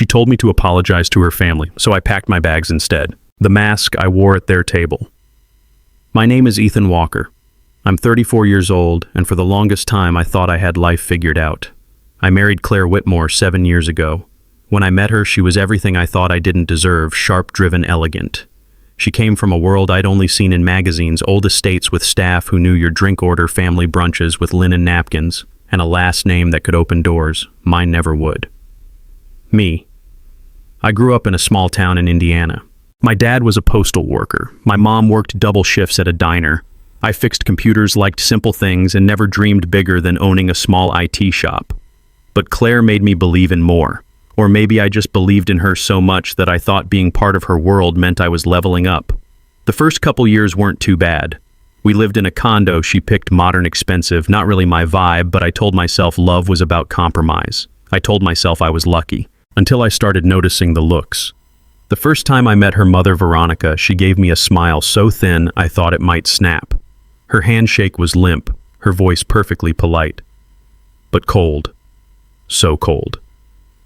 She told me to apologize to her family, so I packed my bags instead. The mask I wore at their table. My name is Ethan Walker. I'm 34 years old, and for the longest time I thought I had life figured out. I married Claire Whitmore 7 years ago. When I met her, she was everything I thought I didn't deserve, sharp-driven, elegant. She came from a world I'd only seen in magazines, old estates with staff who knew your drink order, family brunches with linen napkins, and a last name that could open doors. Mine never would. Me. I grew up in a small town in Indiana. My dad was a postal worker. My mom worked double shifts at a diner. I fixed computers, liked simple things, and never dreamed bigger than owning a small IT shop. But Claire made me believe in more. Or maybe I just believed in her so much that I thought being part of her world meant I was leveling up. The first couple years weren't too bad. We lived in a condo she picked, modern, expensive, not really my vibe, but I told myself love was about compromise. I told myself I was lucky, until I started noticing the looks. The first time I met her mother, Veronica, she gave me a smile so thin I thought it might snap. Her handshake was limp, her voice perfectly polite. But cold. So cold.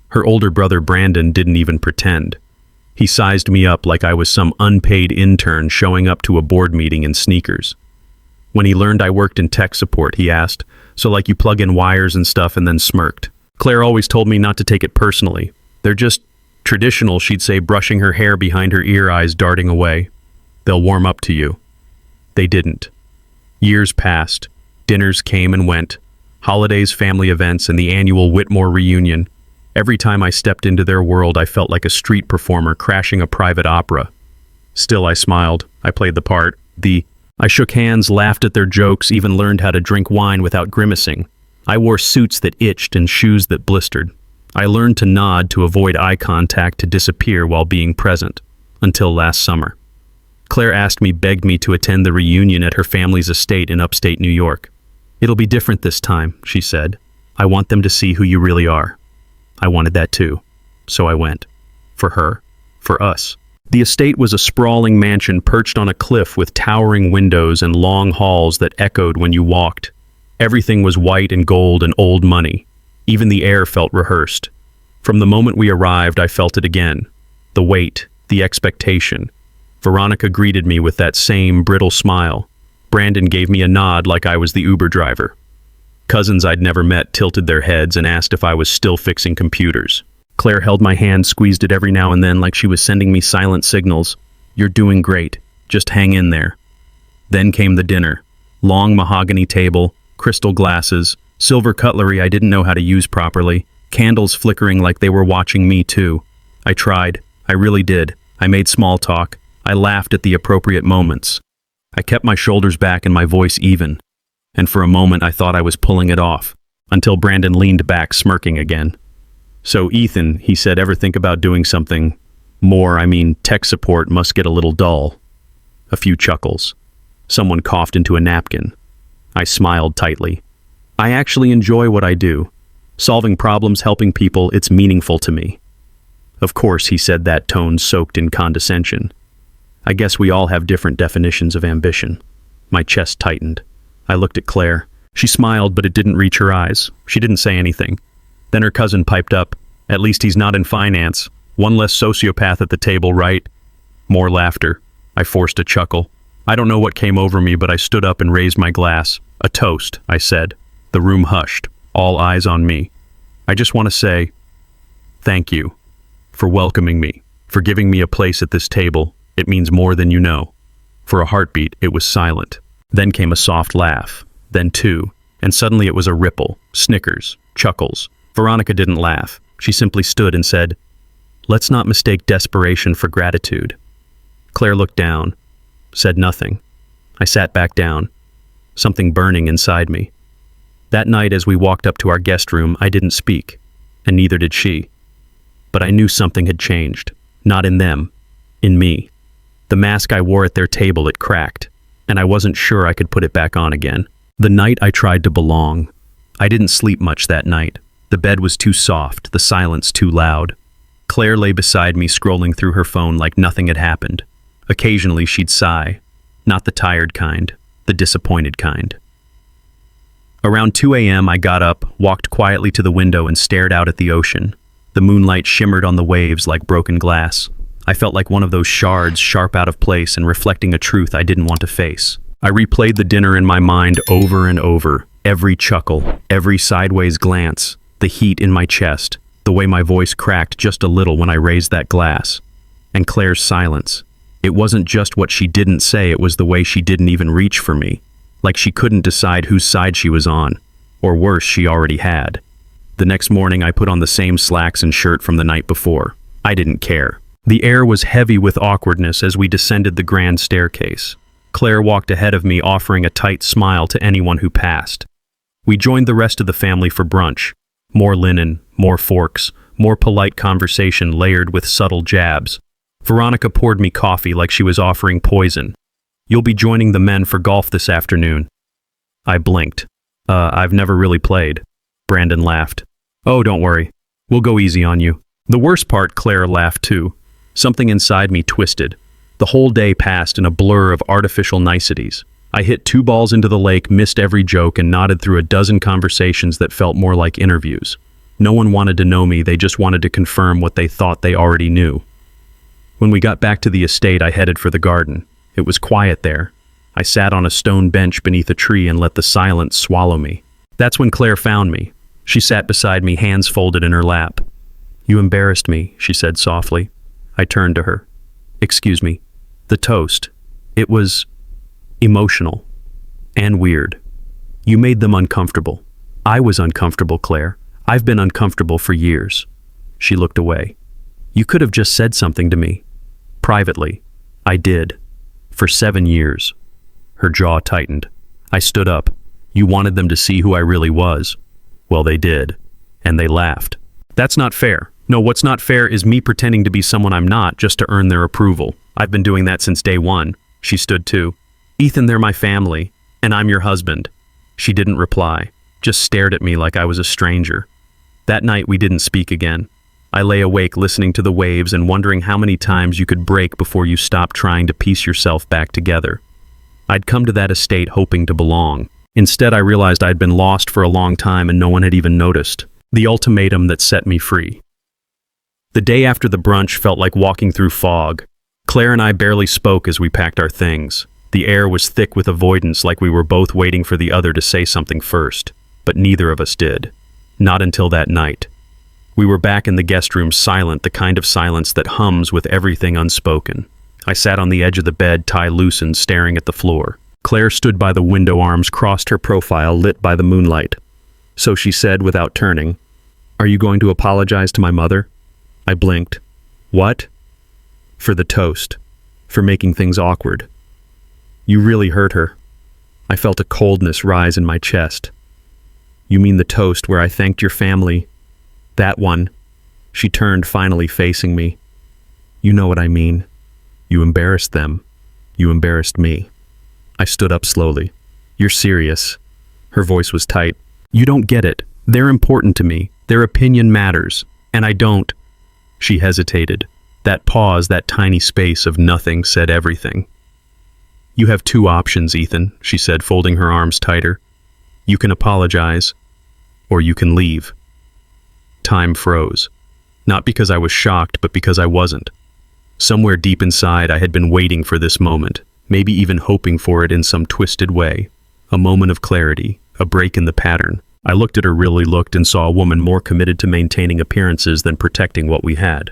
Her older brother Brandon didn't even pretend. He sized me up like I was some unpaid intern showing up to a board meeting in sneakers. When he learned I worked in tech support, he asked, "So like you plug in wires and stuff," and then smirked. Claire always told me not to take it personally. They're just traditional, she'd say, brushing her hair behind her ear, eyes darting away. They'll warm up to you. They didn't. Years passed. Dinners came and went. Holidays, family events, and the annual Whitmore reunion. Every time I stepped into their world, I felt like a street performer crashing a private opera. Still, I smiled. I played the part. I shook hands, laughed at their jokes, even learned how to drink wine without grimacing. I wore suits that itched and shoes that blistered. I learned to nod, to avoid eye contact, to disappear while being present. Until last summer. Claire asked me, begged me to attend the reunion at her family's estate in upstate New York. "It'll be different this time," she said. "I want them to see who you really are." I wanted that too. So I went. For her. For us. The estate was a sprawling mansion perched on a cliff with towering windows and long halls that echoed when you walked. Everything was white and gold and old money. Even the air felt rehearsed. From the moment we arrived, I felt it again. The weight, the expectation. Veronica greeted me with that same brittle smile. Brandon gave me a nod like I was the Uber driver. Cousins I'd never met tilted their heads and asked if I was still fixing computers. Claire held my hand, squeezed it every now and then like she was sending me silent signals. "You're doing great. Just hang in there." Then came the dinner. Long mahogany table, crystal glasses, silver cutlery I didn't know how to use properly, candles flickering like they were watching me too. I tried. I really did. I made small talk. I laughed at the appropriate moments. I kept my shoulders back and my voice even. And for a moment I thought I was pulling it off, until Brandon leaned back, smirking again. "So Ethan," he said, "ever think about doing something more? I mean, tech support must get a little dull." A few chuckles. Someone coughed into a napkin. I smiled tightly. I actually enjoy what I do. Solving problems, helping people, it's meaningful to me. "Of course," he said, that tone soaked in condescension. I guess we all have different definitions of ambition. My chest tightened. I looked at Claire. She smiled, but it didn't reach her eyes. She didn't say anything. Then her cousin piped up. "At least he's not in finance. One less sociopath at the table, right?" More laughter. I forced a chuckle. I don't know what came over me, but I stood up and raised my glass. "A toast," I said. The room hushed, all eyes on me. "I just want to say thank you for welcoming me, for giving me a place at this table. It means more than you know." For a heartbeat, it was silent. Then came a soft laugh. Then two. And suddenly it was a ripple. Snickers. Chuckles. Veronica didn't laugh. She simply stood and said, "Let's not mistake desperation for gratitude." Claire looked down. Said nothing. I sat back down. Something burning inside me. That night as we walked up to our guest room, I didn't speak. And neither did she. But I knew something had changed. Not in them. In me. The mask I wore at their table, it cracked. And I wasn't sure I could put it back on again. The night I tried to belong. I didn't sleep much that night. The bed was too soft, the silence too loud. Claire lay beside me, scrolling through her phone like nothing had happened. Occasionally she'd sigh. Not the tired kind, the disappointed kind. Around 2 a.m. I got up, walked quietly to the window and stared out at the ocean. The moonlight shimmered on the waves like broken glass. I felt like one of those shards sharp out of place and reflecting a truth I didn't want to face. I replayed the dinner in my mind over and over. Every chuckle, every sideways glance, the heat in my chest, the way my voice cracked just a little when I raised that glass. And Claire's silence. It wasn't just what she didn't say, it was the way she didn't even reach for me. Like she couldn't decide whose side she was on. Or worse, she already had. The next morning I put on the same slacks and shirt from the night before. I didn't care. The air was heavy with awkwardness as we descended the grand staircase. Claire walked ahead of me, offering a tight smile to anyone who passed. We joined the rest of the family for brunch. More linen, more forks, more polite conversation layered with subtle jabs. Veronica poured me coffee like she was offering poison. "You'll be joining the men for golf this afternoon." I blinked. I've never really played." Brandon laughed. "Oh, don't worry. We'll go easy on you." The worst part, Claire laughed too. Something inside me twisted. The whole day passed in a blur of artificial niceties. I hit 2 balls into the lake, missed every joke, and nodded through a dozen conversations that felt more like interviews. No one wanted to know me, they just wanted to confirm what they thought they already knew. When we got back to the estate, I headed for the garden. It was quiet there. I sat on a stone bench beneath a tree and let the silence swallow me. That's when Claire found me. She sat beside me, hands folded in her lap. "You embarrassed me," she said softly. I turned to her. "Excuse me. The toast. It was emotional and weird. You made them uncomfortable." "I was uncomfortable, Claire. I've been uncomfortable for years." She looked away. "You could have just said something to me. Privately." "I did. For 7 years." Her jaw tightened. I stood up. "You wanted them to see who I really was." "Well, they did. And they laughed." "That's not fair." "No, what's not fair is me pretending to be someone I'm not just to earn their approval. I've been doing that since day one." She stood too. "Ethan, they're my family, and I'm your husband." She didn't reply, just stared at me like I was a stranger. That night we didn't speak again. I lay awake listening to the waves and wondering how many times you could break before you stopped trying to piece yourself back together. I'd come to that estate hoping to belong. Instead, I realized I'd been lost for a long time and no one had even noticed. The ultimatum that set me free. The day after the brunch felt like walking through fog. Claire and I barely spoke as we packed our things. The air was thick with avoidance, like we were both waiting for the other to say something first. But neither of us did. Not until that night. We were back in the guest room, silent, the kind of silence that hums with everything unspoken. I sat on the edge of the bed, tie loosened, staring at the floor. Claire stood by the window, arms crossed, her profile lit by the moonlight. So she said without turning, "Are you going to apologize to my mother?" I blinked. "What?" "For the toast. For making things awkward." "You really hurt her." I felt a coldness rise in my chest. "You mean the toast where I thanked your family?" "That one." She turned, finally facing me. "You know what I mean. You embarrassed them. You embarrassed me." I stood up slowly. "You're serious." Her voice was tight. "You don't get it. They're important to me. Their opinion matters. And I don't." She hesitated. That pause, that tiny space of nothing, said everything. "You have 2 options, Ethan," she said, folding her arms tighter. "You can apologize, or you can leave." Time froze. Not because I was shocked, but because I wasn't. Somewhere deep inside, I had been waiting for this moment, maybe even hoping for it in some twisted way. A moment of clarity, a break in the pattern. I looked at her, really looked, and saw a woman more committed to maintaining appearances than protecting what we had.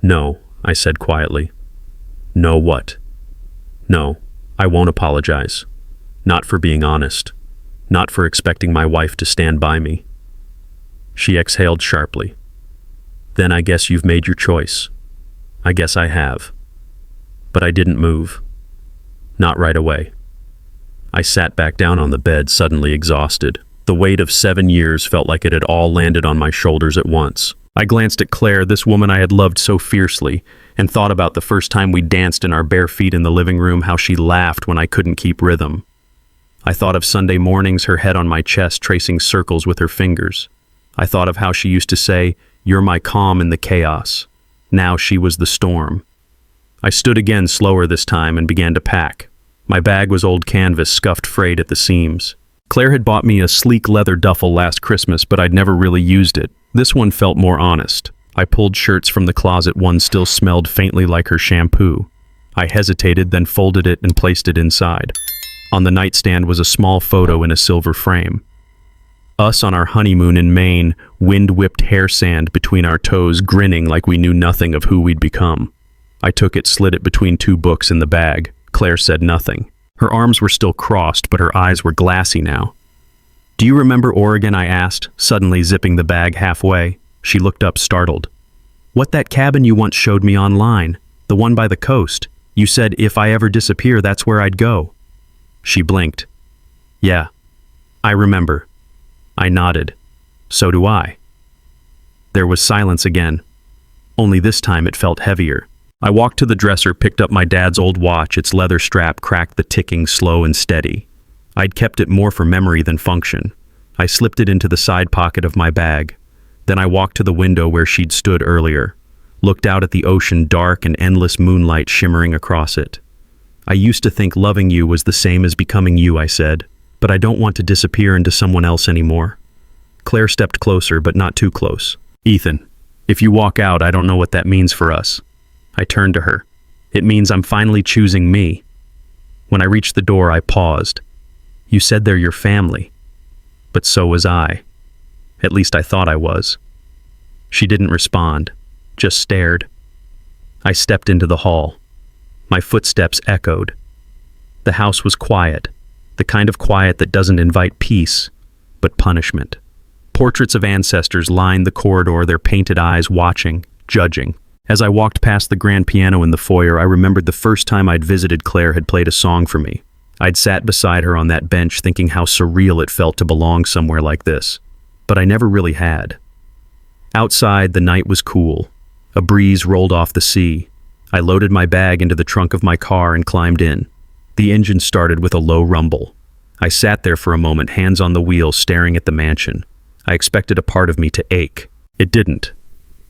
"No," I said quietly. "No what?" "No, I won't apologize. Not for being honest. Not for expecting my wife to stand by me." She exhaled sharply. "Then I guess you've made your choice." "I guess I have." But I didn't move. Not right away. I sat back down on the bed, suddenly exhausted. The weight of 7 years felt like it had all landed on my shoulders at once. I glanced at Claire, this woman I had loved so fiercely, and thought about the first time we danced in our bare feet in the living room, how she laughed when I couldn't keep rhythm. I thought of Sunday mornings, her head on my chest, tracing circles with her fingers. I thought of how she used to say, "You're my calm in the chaos." Now she was the storm. I stood again, slower this time, and began to pack. My bag was old canvas, scuffed, frayed at the seams. Claire had bought me a sleek leather duffel last Christmas, but I'd never really used it. This one felt more honest. I pulled shirts from the closet, one still smelled faintly like her shampoo. I hesitated, then folded it and placed it inside. On the nightstand was a small photo in a silver frame. Us on our honeymoon in Maine, wind-whipped hair sand between our toes, grinning like we knew nothing of who we'd become. I took it, slid it between two books in the bag. Claire said nothing. Her arms were still crossed, but her eyes were glassy now. "Do you remember Oregon?" I asked, suddenly zipping the bag halfway. She looked up, startled. "What, that cabin you once showed me online? The one by the coast? You said if I ever disappear, that's where I'd go." She blinked. "Yeah, I remember." I nodded. "So do I." There was silence again. Only this time it felt heavier. I walked to the dresser, picked up my dad's old watch. Its leather strap cracked, the ticking slow and steady. I'd kept it more for memory than function. I slipped it into the side pocket of my bag. Then I walked to the window where she'd stood earlier, looked out at the ocean, dark and endless moonlight shimmering across it. "I used to think loving you was the same as becoming you," I said, "but I don't want to disappear into someone else anymore." Claire stepped closer, but not too close. "Ethan, if you walk out, I don't know what that means for us." I turned to her. "It means I'm finally choosing me." When I reached the door, I paused. "You said they're your family." But so was I. At least I thought I was. She didn't respond, just stared. I stepped into the hall. My footsteps echoed. The house was quiet, the kind of quiet that doesn't invite peace, but punishment. Portraits of ancestors lined the corridor, their painted eyes watching, judging. As I walked past the grand piano in the foyer, I remembered the first time I'd visited. Claire had played a song for me. I'd sat beside her on that bench, thinking how surreal it felt to belong somewhere like this. But I never really had. Outside, the night was cool. A breeze rolled off the sea. I loaded my bag into the trunk of my car and climbed in. The engine started with a low rumble. I sat there for a moment, hands on the wheel, staring at the mansion. I expected a part of me to ache. It didn't.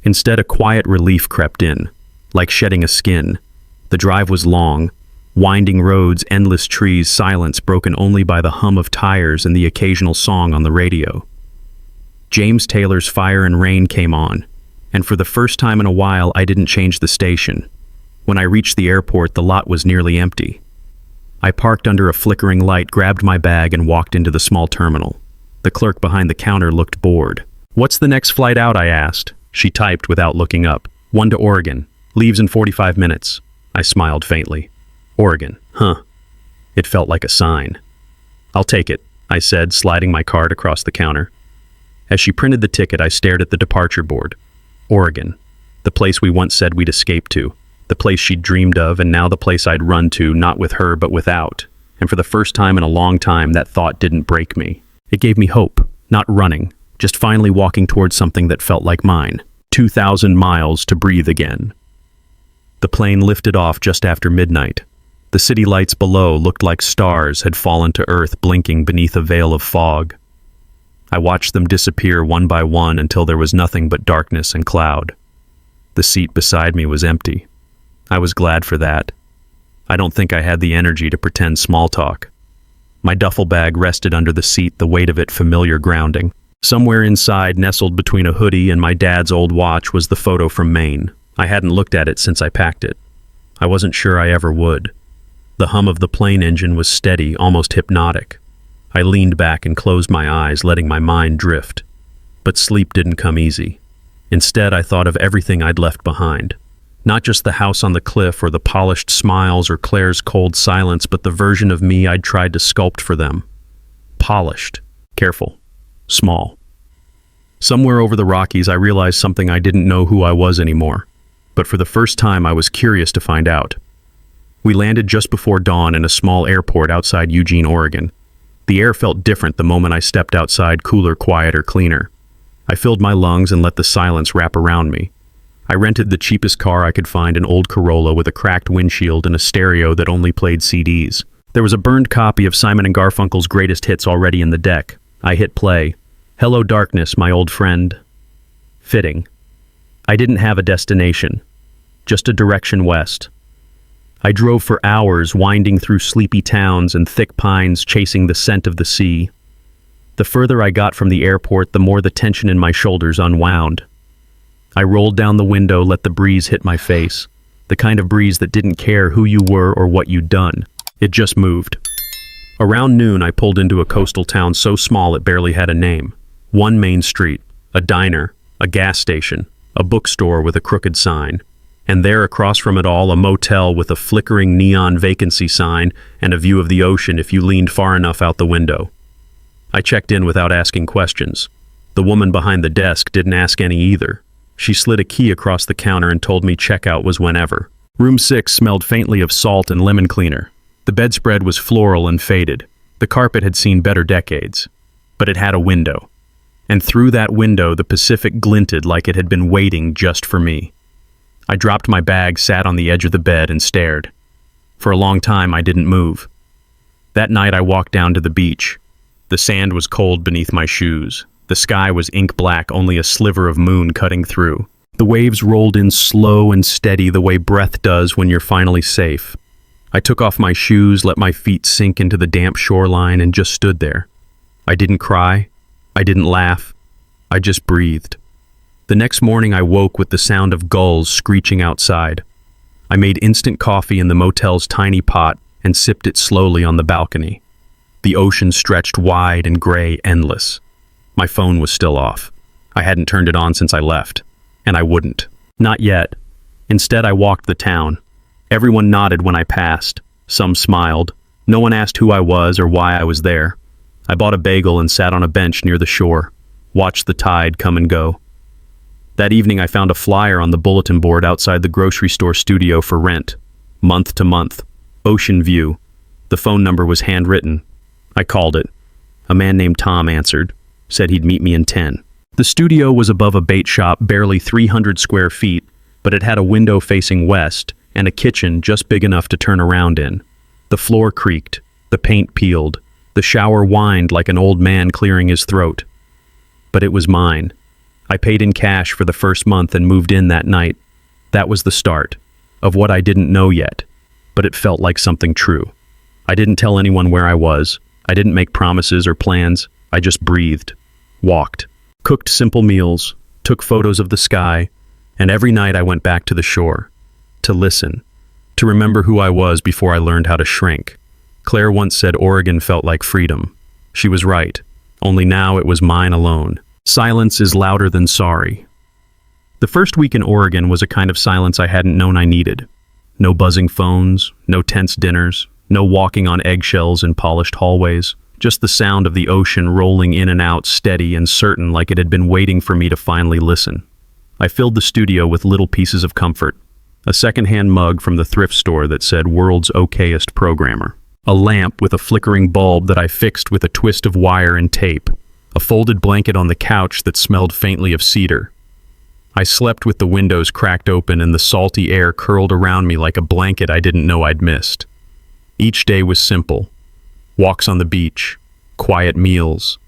Instead, a quiet relief crept in, like shedding a skin. The drive was long, winding roads, endless trees, silence broken only by the hum of tires and the occasional song on the radio. James Taylor's Fire and Rain came on, and for the first time in a while, I didn't change the station. When I reached the airport, the lot was nearly empty. I parked under a flickering light, grabbed my bag, and walked into the small terminal. The clerk behind the counter looked bored. "What's the next flight out?" I asked. She typed without looking up. "One to Oregon. Leaves in 45 minutes. I smiled faintly. "Oregon, huh?" It felt like a sign. "I'll take it," I said, sliding my card across the counter. As she printed the ticket, I stared at the departure board. Oregon. The place we once said we'd escape to. The place she'd dreamed of, and now the place I'd run to, not with her, but without. And for the first time in a long time, that thought didn't break me. It gave me hope, not running, just finally walking towards something that felt like mine. 2,000 miles to breathe again. The plane lifted off just after midnight. The city lights below looked like stars had fallen to earth, blinking beneath a veil of fog. I watched them disappear one by one until there was nothing but darkness and cloud. The seat beside me was empty. I was glad for that. I don't think I had the energy to pretend small talk. My duffel bag rested under the seat, the weight of it familiar grounding. Somewhere inside, nestled between a hoodie and my dad's old watch, was the photo from Maine. I hadn't looked at it since I packed it. I wasn't sure I ever would. The hum of the plane engine was steady, almost hypnotic. I leaned back and closed my eyes, letting my mind drift. But sleep didn't come easy. Instead, I thought of everything I'd left behind. Not just the house on the cliff or the polished smiles or Claire's cold silence, but the version of me I'd tried to sculpt for them. Polished, careful, small. Somewhere over the Rockies, I realized something. I didn't know who I was anymore. But for the first time, I was curious to find out. We landed just before dawn in a small airport outside Eugene, Oregon. The air felt different the moment I stepped outside, cooler, quieter, cleaner. I filled my lungs and let the silence wrap around me. I rented the cheapest car I could find, an old Corolla with a cracked windshield and a stereo that only played CDs. There was a burned copy of Simon & Garfunkel's greatest hits already in the deck. I hit play. "Hello Darkness, my old friend." Fitting. I didn't have a destination, just a direction west. I drove for hours, winding through sleepy towns and thick pines, chasing the scent of the sea. The further I got from the airport, the more the tension in my shoulders unwound. I rolled down the window, let the breeze hit my face. The kind of breeze that didn't care who you were or what you'd done. It just moved. Around noon, I pulled into a coastal town so small it barely had a name. One main street, a diner, a gas station, a bookstore with a crooked sign. And there, across from it all, a motel with a flickering neon vacancy sign and a view of the ocean if you leaned far enough out the window. I checked in without asking questions. The woman behind the desk didn't ask any either. She slid a key across the counter and told me checkout was whenever. Room 6 smelled faintly of salt and lemon cleaner. The bedspread was floral and faded. The carpet had seen better decades. But it had a window. And through that window, the Pacific glinted like it had been waiting just for me. I dropped my bag, sat on the edge of the bed, and stared. For a long time, I didn't move. That night, I walked down to the beach. The sand was cold beneath my shoes. The sky was ink black, only a sliver of moon cutting through. The waves rolled in slow and steady the way breath does when you're finally safe. I took off my shoes, let my feet sink into the damp shoreline, and just stood there. I didn't cry. I didn't laugh. I just breathed. The next morning I woke with the sound of gulls screeching outside. I made instant coffee in the motel's tiny pot and sipped it slowly on the balcony. The ocean stretched wide and gray, endless. My phone was still off. I hadn't turned it on since I left. And I wouldn't. Not yet. Instead, I walked the town. Everyone nodded when I passed. Some smiled. No one asked who I was or why I was there. I bought a bagel and sat on a bench near the shore. Watched the tide come and go. That evening, I found a flyer on the bulletin board outside the grocery store studio for rent. Month to month. Ocean view. The phone number was handwritten. I called it. A man named Tom answered. Said he'd meet me in 10. The studio was above a bait shop, barely 300 square feet, but it had a window facing west and a kitchen just big enough to turn around in. The floor creaked. The paint peeled. The shower whined like an old man clearing his throat. But it was mine. I paid in cash for the first month and moved in that night. That was the start of what I didn't know yet, but it felt like something true. I didn't tell anyone where I was. I didn't make promises or plans. I just breathed, walked, cooked simple meals, took photos of the sky, and every night I went back to the shore, to listen, to remember who I was before I learned how to shrink. Claire once said Oregon felt like freedom. She was right, only now it was mine alone. Silence is louder than sorry. The first week in Oregon was a kind of silence I hadn't known I needed. No buzzing phones, no tense dinners, no walking on eggshells in polished hallways. Just the sound of the ocean rolling in and out, steady and certain, like it had been waiting for me to finally listen. I filled the studio with little pieces of comfort. A secondhand mug from the thrift store that said "World's Okayest Programmer." A lamp with a flickering bulb that I fixed with a twist of wire and tape. A folded blanket on the couch that smelled faintly of cedar. I slept with the windows cracked open and the salty air curled around me like a blanket I didn't know I'd missed. Each day was simple. Walks on the beach, quiet meals,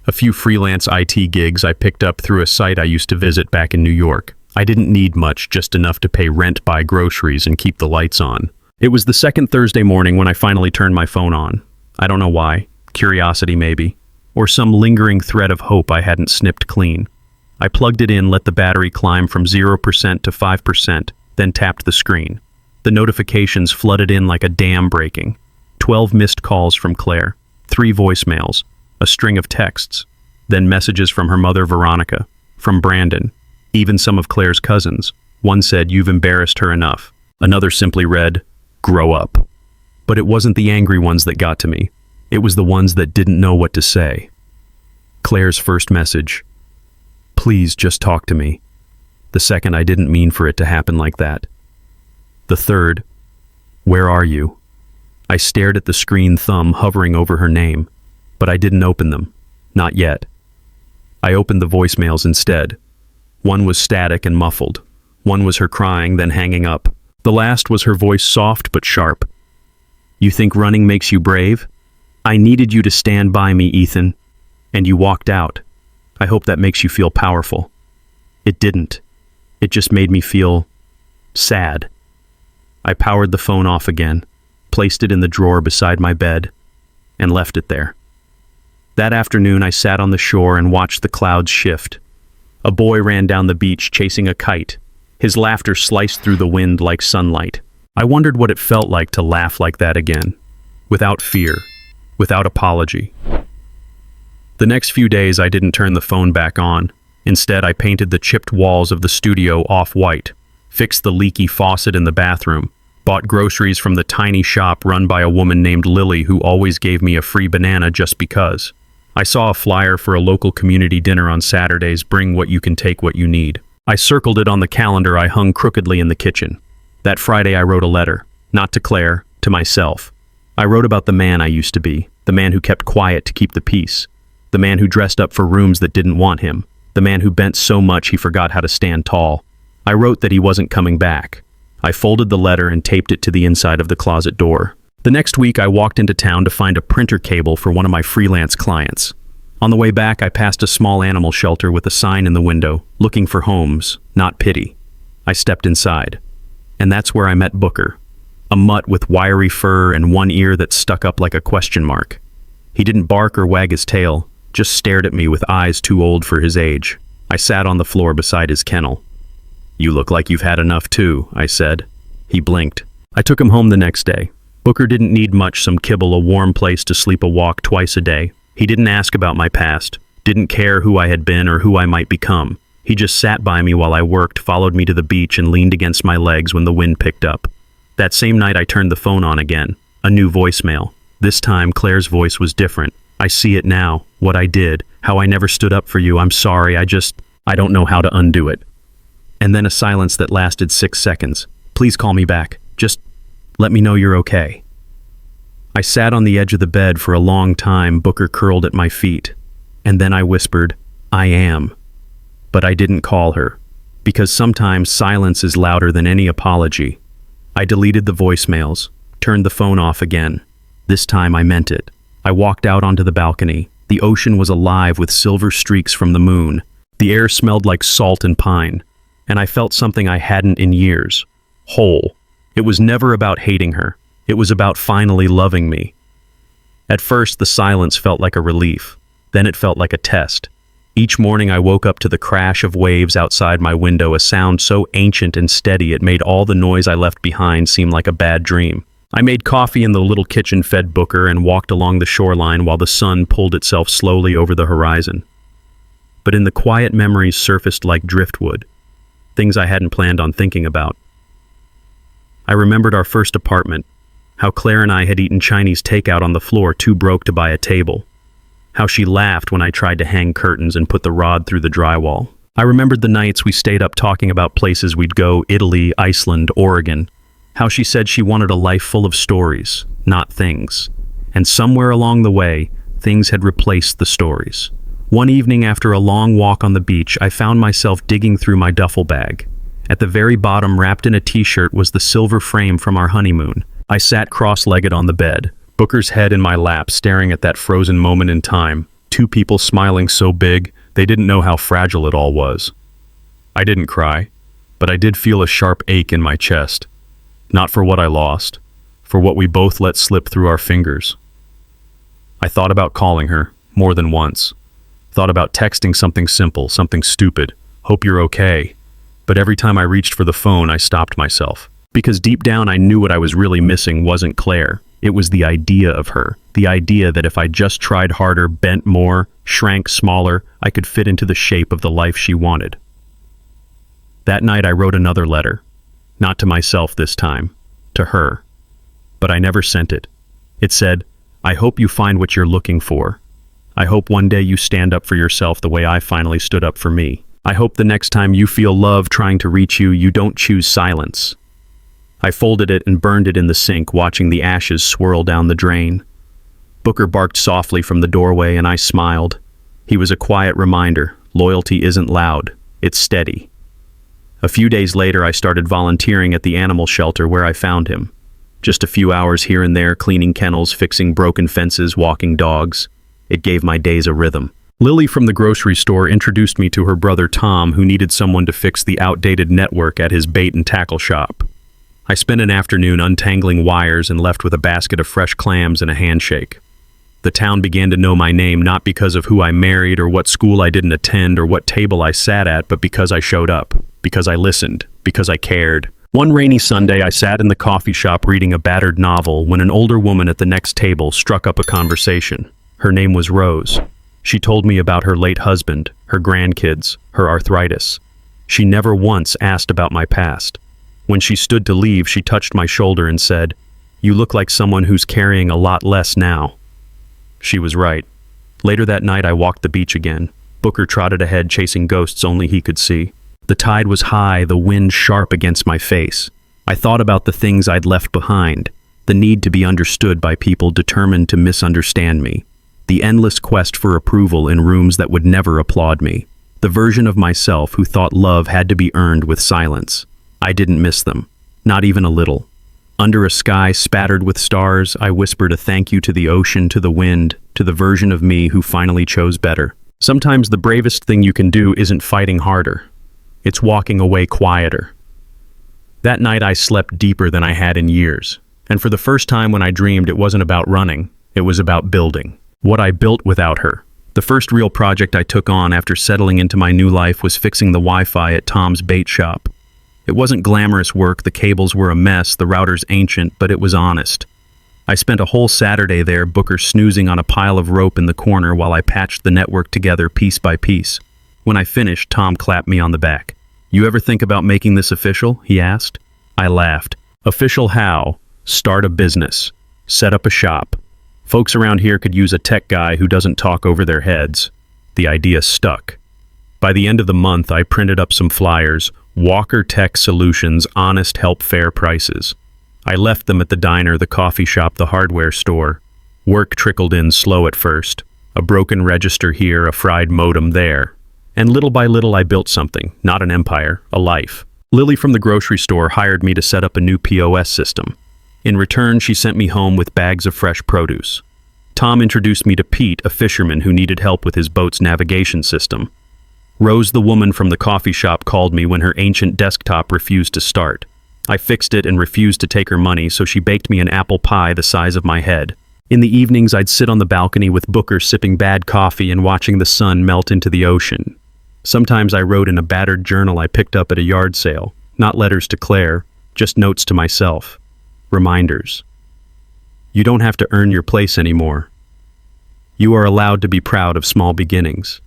a few freelance IT gigs I picked up through a site I used to visit back in New York. I didn't need much, just enough to pay rent, buy groceries, and keep the lights on. It was the second Thursday morning when I finally turned my phone on. I don't know why, curiosity maybe, or some lingering thread of hope I hadn't snipped clean. I plugged it in, let the battery climb from 0% to 5%, then tapped the screen. The notifications flooded in like a dam breaking. 12 missed calls from Claire, 3 voicemails, a string of texts, then messages from her mother Veronica, from Brandon, even some of Claire's cousins. One said, "You've embarrassed her enough." Another simply read, "Grow up." But it wasn't the angry ones that got to me. It was the ones that didn't know what to say. Claire's first message, "Please just talk to me." The second, I didn't mean for it to happen like that. The third, "Where are you?" I stared at the screen, thumb hovering over her name, but I didn't open them. Not yet. I opened the voicemails instead. One was static and muffled. One was her crying, then hanging up. The last was her voice, soft but sharp. "You think running makes you brave? I needed you to stand by me, Ethan, and you walked out. I hope that makes you feel powerful." It didn't. It just made me feel sad. I powered the phone off again, placed it in the drawer beside my bed, and left it there. That afternoon I sat on the shore and watched the clouds shift. A boy ran down the beach chasing a kite. His laughter sliced through the wind like sunlight. I wondered what it felt like to laugh like that again, without fear, without apology. The next few days I didn't turn the phone back on. Instead, I painted the chipped walls of the studio off-white, fixed the leaky faucet in the bathroom, bought groceries from the tiny shop run by a woman named Lily who always gave me a free banana just because. I saw a flyer for a local community dinner on Saturdays, bring what you can take what you need. I circled it on the calendar I hung crookedly in the kitchen. That Friday I wrote a letter, not to Claire, to myself. I wrote about the man I used to be, the man who kept quiet to keep the peace, the man who dressed up for rooms that didn't want him, the man who bent so much he forgot how to stand tall. I wrote that he wasn't coming back. I folded the letter and taped it to the inside of the closet door. The next week I walked into town to find a printer cable for one of my freelance clients. On the way back I passed a small animal shelter with a sign in the window, looking for homes, not pity. I stepped inside. And that's where I met Booker, a mutt with wiry fur and one ear that stuck up like a question mark. He didn't bark or wag his tail, just stared at me with eyes too old for his age. I sat on the floor beside his kennel. "You look like you've had enough too," I said. He blinked. I took him home the next day. Booker didn't need much, some kibble, a warm place to sleep, a walk twice a day. He didn't ask about my past, didn't care who I had been or who I might become. He just sat by me while I worked, followed me to the beach, and leaned against my legs when the wind picked up. That same night I turned the phone on again, a new voicemail. This time Claire's voice was different. "I see it now, what I did, how I never stood up for you. I'm sorry, I don't know how to undo it." And then a silence that lasted 6 seconds. "Please call me back. Just let me know you're okay." I sat on the edge of the bed for a long time, Booker curled at my feet. And then I whispered, "I am." But I didn't call her, because sometimes silence is louder than any apology. I deleted the voicemails, turned the phone off again. This time I meant it. I walked out onto the balcony. The ocean was alive with silver streaks from the moon. The air smelled like salt and pine. And I felt something I hadn't in years. Whole. It was never about hating her. It was about finally loving me. At first, the silence felt like a relief. Then it felt like a test. Each morning I woke up to the crash of waves outside my window, a sound so ancient and steady it made all the noise I left behind seem like a bad dream. I made coffee in the little kitchen, fed Booker, and walked along the shoreline while the sun pulled itself slowly over the horizon. But in the quiet memories surfaced like driftwood, things I hadn't planned on thinking about. I remembered our first apartment, how Claire and I had eaten Chinese takeout on the floor, too broke to buy a table. How she laughed when I tried to hang curtains and put the rod through the drywall. I remembered the nights we stayed up talking about places we'd go, Italy, Iceland, Oregon. How she said she wanted a life full of stories, not things. And somewhere along the way, things had replaced the stories. One evening after a long walk on the beach, I found myself digging through my duffel bag. At the very bottom, wrapped in a t-shirt, was the silver frame from our honeymoon. I sat cross-legged on the bed, Booker's head in my lap, staring at that frozen moment in time. Two people smiling so big, they didn't know how fragile it all was. I didn't cry, but I did feel a sharp ache in my chest. Not for what I lost, for what we both let slip through our fingers. I thought about calling her, more than once. Thought about texting something simple, something stupid. "Hope you're okay." But every time I reached for the phone, I stopped myself. Because deep down I knew what I was really missing wasn't Claire. It was the idea of her. The idea that if I just tried harder, bent more, shrank smaller, I could fit into the shape of the life she wanted. That night I wrote another letter. Not to myself this time. To her. But I never sent it. It said, "I hope you find what you're looking for. I hope one day you stand up for yourself the way I finally stood up for me. I hope the next time you feel love trying to reach you, you don't choose silence." I folded it and burned it in the sink, watching the ashes swirl down the drain. Booker barked softly from the doorway and I smiled. He was a quiet reminder. Loyalty isn't loud, it's steady. A few days later, I started volunteering at the animal shelter where I found him. Just a few hours here and there, cleaning kennels, fixing broken fences, walking dogs. It gave my days a rhythm. Lily from the grocery store introduced me to her brother Tom, who needed someone to fix the outdated network at his bait and tackle shop. I spent an afternoon untangling wires and left with a basket of fresh clams and a handshake. The town began to know my name not because of who I married or what school I didn't attend or what table I sat at, but because I showed up, because I listened, because I cared. One rainy Sunday, I sat in the coffee shop reading a battered novel when an older woman at the next table struck up a conversation. Her name was Rose. She told me about her late husband, her grandkids, her arthritis. She never once asked about my past. When she stood to leave, she touched my shoulder and said, "You look like someone who's carrying a lot less now." She was right. Later that night, I walked the beach again. Booker trotted ahead, chasing ghosts only he could see. The tide was high, the wind sharp against my face. I thought about the things I'd left behind, the need to be understood by people determined to misunderstand me, the endless quest for approval in rooms that would never applaud me, the version of myself who thought love had to be earned with silence. I didn't miss them, not even a little. Under a sky spattered with stars, I whispered a thank you to the ocean, to the wind, to the version of me who finally chose better. Sometimes the bravest thing you can do isn't fighting harder. It's walking away quieter. That night I slept deeper than I had in years. And for the first time when I dreamed, it wasn't about running, it was about building. What I built without her. The first real project I took on after settling into my new life was fixing the Wi-Fi at Tom's bait shop. It wasn't glamorous work, the cables were a mess, the router's ancient, but it was honest. I spent a whole Saturday there, Booker snoozing on a pile of rope in the corner while I patched the network together piece by piece. When I finished, Tom clapped me on the back. "You ever think about making this official?" he asked. I laughed. "Official how? Start a business. Set up a shop. Folks around here could use a tech guy who doesn't talk over their heads." The idea stuck. By the end of the month, I printed up some flyers. Walker Tech Solutions, honest help, fair prices. I left them at the diner, the coffee shop, the hardware store. Work trickled in slow at first. A broken register here, a fried modem there. And little by little I built something, not an empire, a life. Lily from the grocery store hired me to set up a new POS system. In return, she sent me home with bags of fresh produce. Tom introduced me to Pete, a fisherman who needed help with his boat's navigation system. Rose, the woman from the coffee shop, called me when her ancient desktop refused to start. I fixed it and refused to take her money, so she baked me an apple pie the size of my head. In the evenings, I'd sit on the balcony with Booker sipping bad coffee and watching the sun melt into the ocean. Sometimes I wrote in a battered journal I picked up at a yard sale, not letters to Claire, just notes to myself. Reminders. You don't have to earn your place anymore. You are allowed to be proud of small beginnings.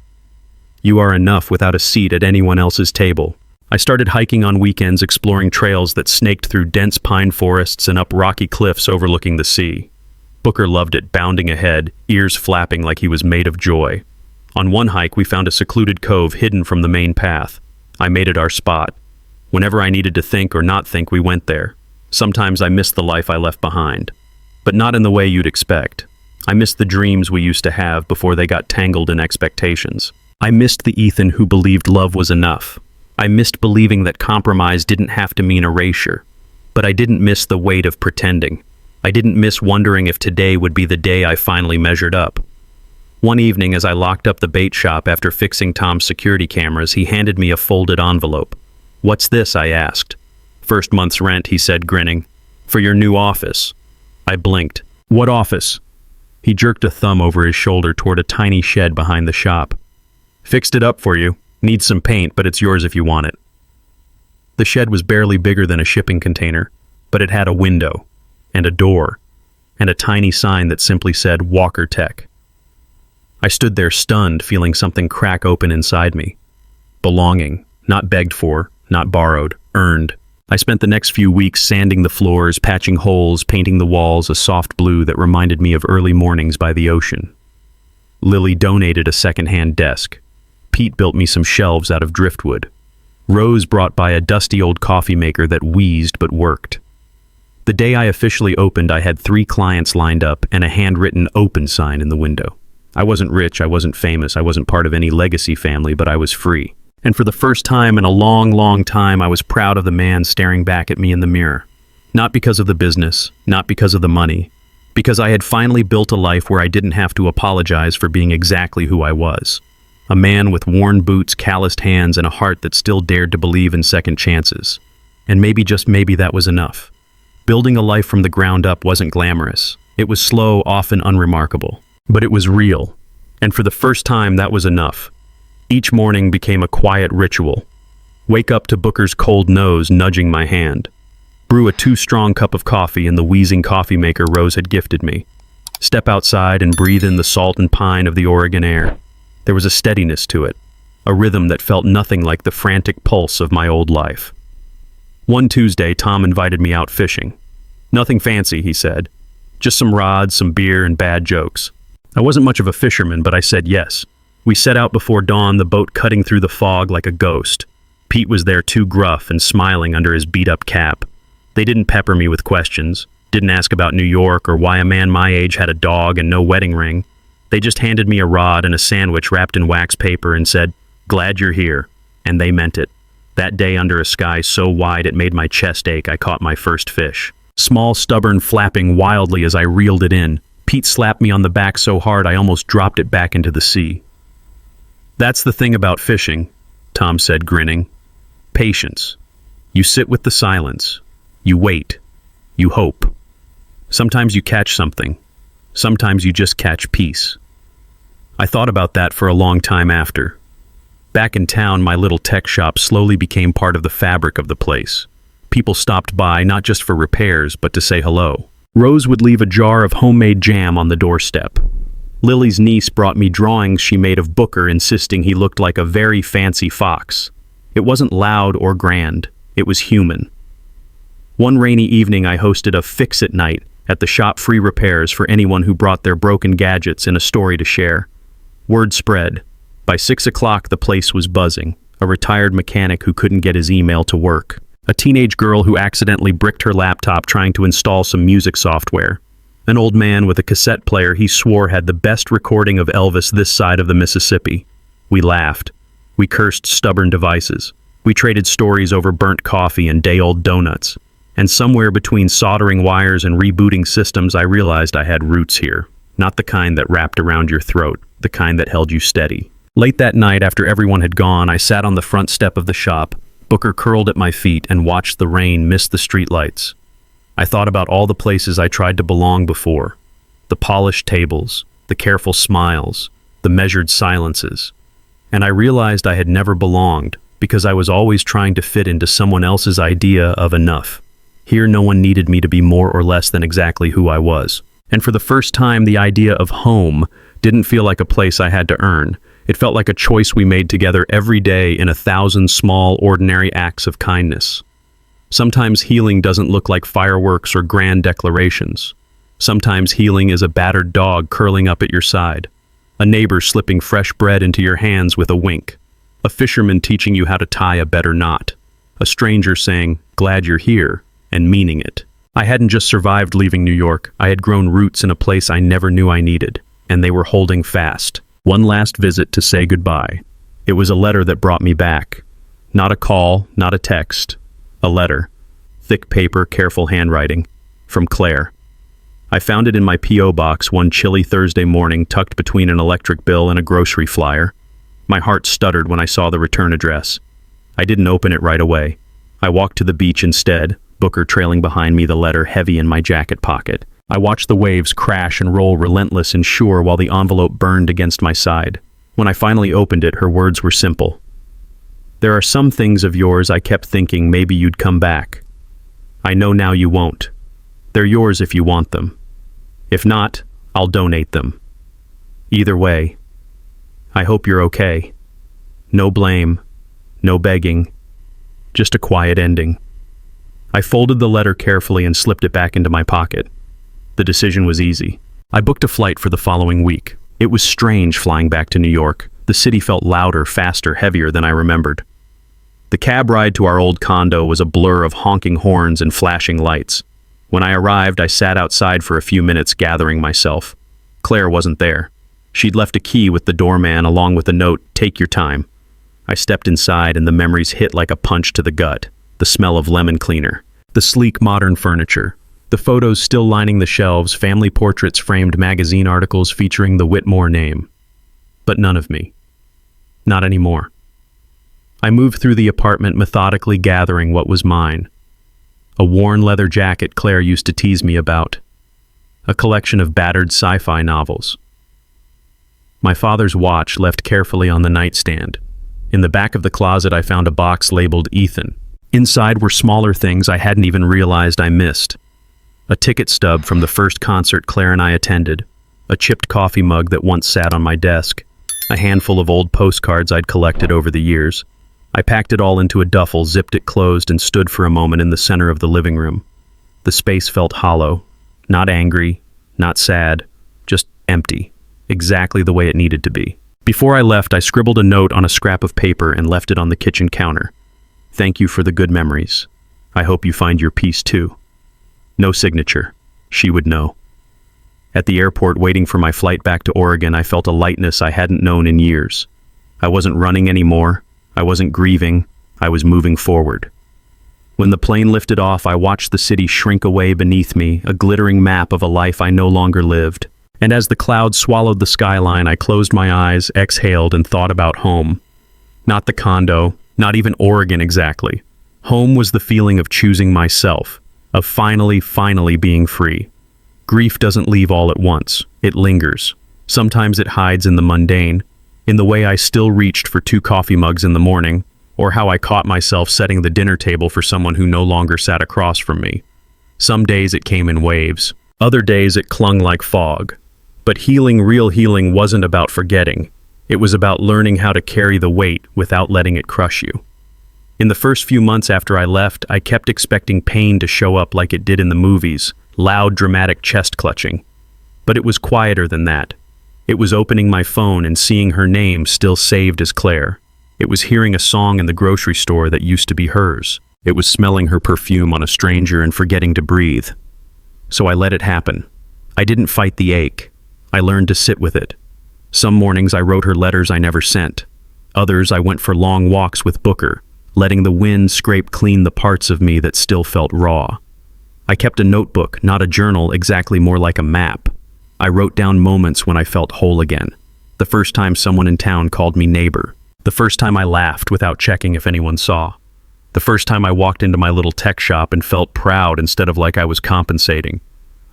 You are enough without a seat at anyone else's table. I started hiking on weekends, exploring trails that snaked through dense pine forests and up rocky cliffs overlooking the sea. Booker loved it, bounding ahead, ears flapping like he was made of joy. On one hike, we found a secluded cove hidden from the main path. I made it our spot. Whenever I needed to think or not think, we went there. Sometimes I missed the life I left behind. But not in the way you'd expect. I missed the dreams we used to have before they got tangled in expectations. I missed the Ethan who believed love was enough. I missed believing that compromise didn't have to mean erasure. But I didn't miss the weight of pretending. I didn't miss wondering if today would be the day I finally measured up. One evening, as I locked up the bait shop after fixing Tom's security cameras, he handed me a folded envelope. "What's this?" I asked. "First month's rent," he said, grinning. "For your new office." I blinked. "What office?" He jerked a thumb over his shoulder toward a tiny shed behind the shop. "Fixed it up for you. Needs some paint, but it's yours if you want it." The shed was barely bigger than a shipping container, but it had a window, and a door, and a tiny sign that simply said Walker Tech. I stood there stunned, feeling something crack open inside me. Belonging, not begged for, not borrowed, earned. I spent the next few weeks sanding the floors, patching holes, painting the walls a soft blue that reminded me of early mornings by the ocean. Lily donated a second-hand desk. Pete built me some shelves out of driftwood. Rose brought by a dusty old coffee maker that wheezed but worked. The day I officially opened, I had 3 clients lined up and a handwritten open sign in the window. I wasn't rich, I wasn't famous, I wasn't part of any legacy family, but I was free. And for the first time in a long, long time, I was proud of the man staring back at me in the mirror. Not because of the business, not because of the money, because I had finally built a life where I didn't have to apologize for being exactly who I was. A man with worn boots, calloused hands, and a heart that still dared to believe in second chances. And maybe, just maybe, that was enough. Building a life from the ground up wasn't glamorous. It was slow, often unremarkable. But it was real, and for the first time that was enough. Each morning became a quiet ritual. Wake up to Booker's cold nose nudging my hand. Brew a too-strong cup of coffee in the wheezing coffee maker Rose had gifted me. Step outside and breathe in the salt and pine of the Oregon air. There was a steadiness to it, a rhythm that felt nothing like the frantic pulse of my old life. One Tuesday, Tom invited me out fishing. Nothing fancy, he said. Just some rods, some beer, and bad jokes. I wasn't much of a fisherman, but I said yes. We set out before dawn, the boat cutting through the fog like a ghost. Pete was there too gruff and smiling under his beat-up cap. They didn't pepper me with questions, didn't ask about New York or why a man my age had a dog and no wedding ring. They just handed me a rod and a sandwich wrapped in wax paper and said, "Glad you're here." And they meant it. That day, under a sky so wide it made my chest ache, I caught my first fish. Small, stubborn, flapping wildly as I reeled it in. Pete slapped me on the back so hard I almost dropped it back into the sea. "That's the thing about fishing," Tom said, grinning. "Patience. You sit with the silence. You wait. You hope. Sometimes you catch something. Sometimes you just catch peace." I thought about that for a long time after. Back in town, my little tech shop slowly became part of the fabric of the place. People stopped by not just for repairs, but to say hello. Rose would leave a jar of homemade jam on the doorstep. Lily's niece brought me drawings she made of Booker, insisting he looked like a very fancy fox. It wasn't loud or grand. It was human. One rainy evening, I hosted a fix-it night at the shop, free repairs for anyone who brought their broken gadgets and a story to share. Word spread. By 6 o'clock, the place was buzzing. A retired mechanic who couldn't get his email to work. A teenage girl who accidentally bricked her laptop trying to install some music software. An old man with a cassette player he swore had the best recording of Elvis this side of the Mississippi. We laughed. We cursed stubborn devices. We traded stories over burnt coffee and day-old donuts. And somewhere between soldering wires and rebooting systems, I realized I had roots here. Not the kind that wrapped around your throat, the kind that held you steady. Late that night, after everyone had gone, I sat on the front step of the shop. Booker curled at my feet and watched the rain miss the streetlights. I thought about all the places I tried to belong before. The polished tables, the careful smiles, the measured silences. And I realized I had never belonged, because I was always trying to fit into someone else's idea of enough. Here, no one needed me to be more or less than exactly who I was. And for the first time, the idea of home didn't feel like a place I had to earn. It felt like a choice we made together every day in 1,000 small, ordinary acts of kindness. Sometimes healing doesn't look like fireworks or grand declarations. Sometimes healing is a battered dog curling up at your side, a neighbor slipping fresh bread into your hands with a wink, a fisherman teaching you how to tie a better knot, a stranger saying, "Glad you're here," and meaning it. I hadn't just survived leaving New York. I had grown roots in a place I never knew I needed, and they were holding fast. One last visit to say goodbye. It was a letter that brought me back. Not a call, not a text. A letter. Thick paper, careful handwriting. From Claire. I found it in my P.O. box one chilly Thursday morning, tucked between an electric bill and a grocery flyer. My heart stuttered when I saw the return address. I didn't open it right away. I walked to the beach instead, Booker trailing behind me, the letter heavy in my jacket pocket. I watched the waves crash and roll relentless and sure while the envelope burned against my side. When I finally opened it, her words were simple. "There are some things of yours I kept thinking maybe you'd come back. I know now you won't. They're yours if you want them. If not, I'll donate them. Either way, I hope you're okay. No blame, no begging, just a quiet ending." I folded the letter carefully and slipped it back into my pocket. The decision was easy. I booked a flight for the following week. It was strange flying back to New York. The city felt louder, faster, heavier than I remembered. The cab ride to our old condo was a blur of honking horns and flashing lights. When I arrived, I sat outside for a few minutes, gathering myself. Claire wasn't there. She'd left a key with the doorman along with a note, "Take your time." I stepped inside and the memories hit like a punch to the gut. The smell of lemon cleaner, the sleek modern furniture, the photos still lining the shelves, family portraits, framed magazine articles featuring the Whitmore name. But none of me. Not anymore. I moved through the apartment, methodically gathering what was mine. A worn leather jacket Claire used to tease me about. A collection of battered sci-fi novels. My father's watch left carefully on the nightstand. In the back of the closet, I found a box labeled Ethan. Inside were smaller things I hadn't even realized I missed. A ticket stub from the first concert Claire and I attended, a chipped coffee mug that once sat on my desk, a handful of old postcards I'd collected over the years. I packed it all into a duffel, zipped it closed, and stood for a moment in the center of the living room. The space felt hollow, not angry, not sad, just empty, exactly the way it needed to be. Before I left, I scribbled a note on a scrap of paper and left it on the kitchen counter. Thank you for the good memories. I hope you find your peace too. No signature. She would know. At the airport, waiting for my flight back to Oregon, I felt a lightness I hadn't known in years. I wasn't running anymore. I wasn't grieving. I was moving forward. When the plane lifted off, I watched the city shrink away beneath me, a glittering map of a life I no longer lived. And as the clouds swallowed the skyline, I closed my eyes, exhaled, and thought about home. Not the condo, not even Oregon exactly. Home was the feeling of choosing myself, of finally being free. Grief doesn't leave all at once. It lingers. Sometimes it hides in the mundane, in the way I still reached for 2 coffee mugs in the morning, or how I caught myself setting the dinner table for someone who no longer sat across from me. Some days it came in waves. Other days it clung like fog. But healing, real healing, wasn't about forgetting. It was about learning how to carry the weight without letting it crush you. In the first few months after I left, I kept expecting pain to show up like it did in the movies, loud, dramatic chest clutching. But it was quieter than that. It was opening my phone and seeing her name still saved as Claire. It was hearing a song in the grocery store that used to be hers. It was smelling her perfume on a stranger and forgetting to breathe. So I let it happen. I didn't fight the ache. I learned to sit with it. Some mornings I wrote her letters I never sent. Others I went for long walks with Booker, letting the wind scrape clean the parts of me that still felt raw. I kept a notebook, not a journal, exactly more like a map. I wrote down moments when I felt whole again. The first time someone in town called me neighbor. The first time I laughed without checking if anyone saw. The first time I walked into my little tech shop and felt proud instead of like I was compensating.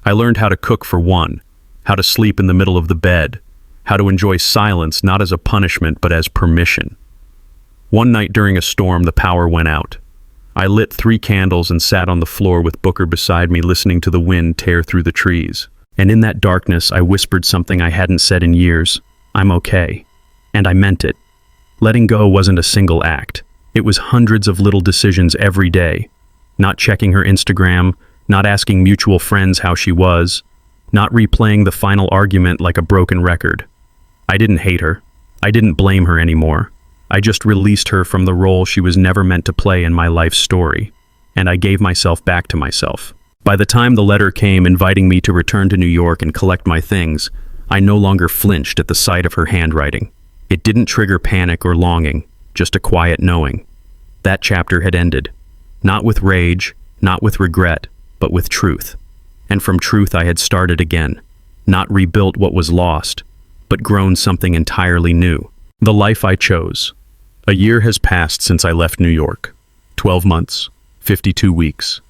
I learned how to cook for one, how to sleep in the middle of the bed, how to enjoy silence not as a punishment but as permission. One night during a storm, the power went out. I lit 3 candles and sat on the floor with Booker beside me, listening to the wind tear through the trees. And in that darkness, I whispered something I hadn't said in years. I'm okay. And I meant it. Letting go wasn't a single act. It was hundreds of little decisions every day. Not checking her Instagram, not asking mutual friends how she was, not replaying the final argument like a broken record. I didn't hate her. I didn't blame her anymore. I just released her from the role she was never meant to play in my life's story. And I gave myself back to myself. By the time the letter came inviting me to return to New York and collect my things, I no longer flinched at the sight of her handwriting. It didn't trigger panic or longing, just a quiet knowing. That chapter had ended. Not with rage, not with regret, but with truth. And from truth I had started again. Not rebuilt what was lost, but grown something entirely new. The life I chose. A year has passed since I left New York. 12 months, 52 weeks.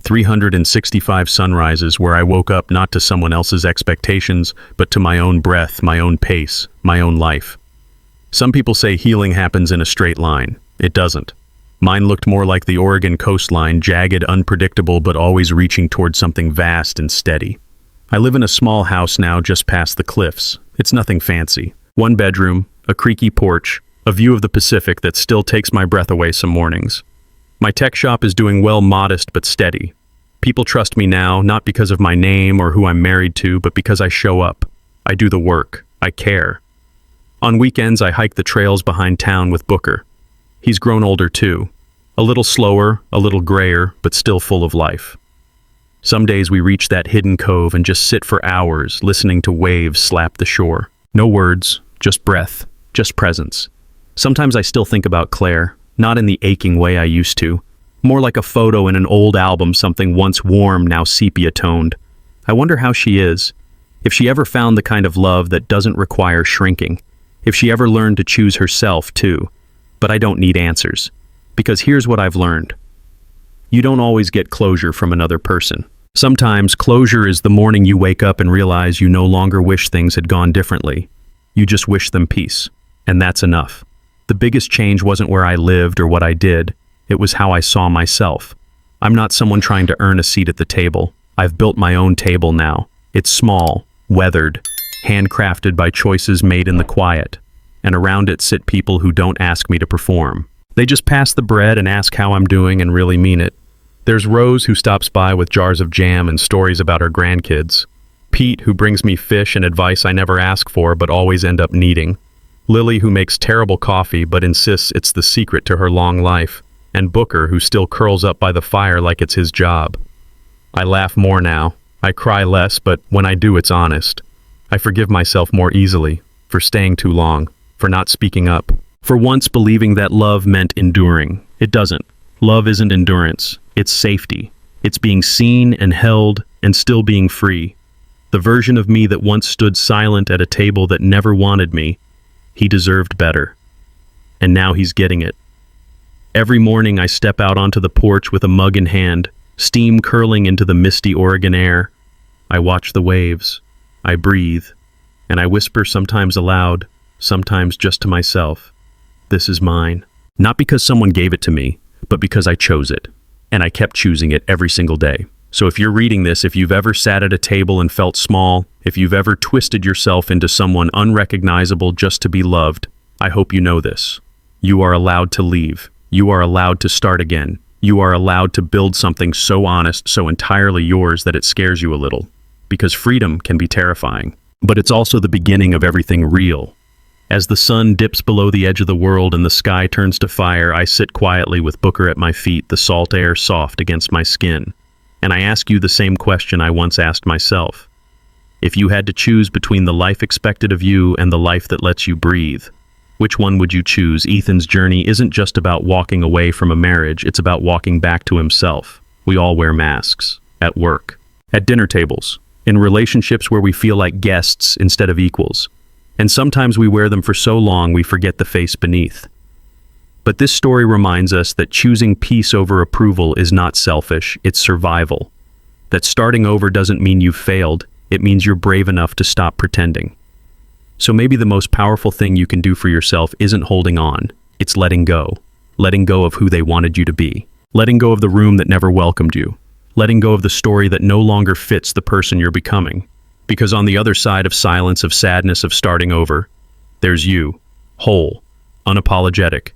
365 sunrises where I woke up not to someone else's expectations, but to my own breath, my own pace, my own life. Some people say healing happens in a straight line. It doesn't. Mine looked more like the Oregon coastline, jagged, unpredictable, but always reaching toward something vast and steady. I live in a small house now just past the cliffs. It's nothing fancy. 1 bedroom, a creaky porch, a view of the Pacific that still takes my breath away some mornings. My tech shop is doing well, modest but steady. People trust me now, not because of my name or who I'm married to, but because I show up. I do the work. I care. On weekends, I hike the trails behind town with Booker. He's grown older too. A little slower, a little grayer, but still full of life. Some days we reach that hidden cove and just sit for hours, listening to waves slap the shore. No words, just breath, just presence. Sometimes I still think about Claire, not in the aching way I used to. More like a photo in an old album, something once warm, now sepia-toned. I wonder how she is. If she ever found the kind of love that doesn't require shrinking. If she ever learned to choose herself, too. But I don't need answers. Because here's what I've learned. You don't always get closure from another person. Sometimes closure is the morning you wake up and realize you no longer wish things had gone differently. You just wish them peace. And that's enough. The biggest change wasn't where I lived or what I did. It was how I saw myself. I'm not someone trying to earn a seat at the table. I've built my own table now. It's small, weathered, handcrafted by choices made in the quiet. And around it sit people who don't ask me to perform. They just pass the bread and ask how I'm doing and really mean it. There's Rose, who stops by with jars of jam and stories about her grandkids. Pete, who brings me fish and advice I never ask for but always end up needing. Lily, who makes terrible coffee but insists it's the secret to her long life. And Booker, who still curls up by the fire like it's his job. I laugh more now. I cry less, but when I do, it's honest. I forgive myself more easily for staying too long, for not speaking up, for once believing that love meant enduring. It doesn't. Love isn't endurance. It's safety. It's being seen and held and still being free. The version of me that once stood silent at a table that never wanted me, he deserved better. And now he's getting it. Every morning I step out onto the porch with a mug in hand, steam curling into the misty Oregon air. I watch the waves. I breathe. And I whisper, sometimes aloud, sometimes just to myself, this is mine. Not because someone gave it to me, but because I chose it. And I kept choosing it every single day. So if you're reading this, if you've ever sat at a table and felt small, if you've ever twisted yourself into someone unrecognizable just to be loved, I hope you know this. You are allowed to leave. You are allowed to start again. You are allowed to build something so honest, so entirely yours that it scares you a little. Because freedom can be terrifying. But it's also the beginning of everything real. As the sun dips below the edge of the world and the sky turns to fire, I sit quietly with Booker at my feet, the salt air soft against my skin. And I ask you the same question I once asked myself. If you had to choose between the life expected of you and the life that lets you breathe, which one would you choose? Ethan's journey isn't just about walking away from a marriage, it's about walking back to himself. We all wear masks. At work. At dinner tables. In relationships where we feel like guests instead of equals. And sometimes we wear them for so long we forget the face beneath. But this story reminds us that choosing peace over approval is not selfish, it's survival. That starting over doesn't mean you've failed, it means you're brave enough to stop pretending. So maybe the most powerful thing you can do for yourself isn't holding on, it's letting go. Letting go of who they wanted you to be. Letting go of the room that never welcomed you. Letting go of the story that no longer fits the person you're becoming. Because on the other side of silence, of sadness, of starting over, there's you, whole, unapologetic,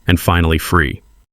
and finally free.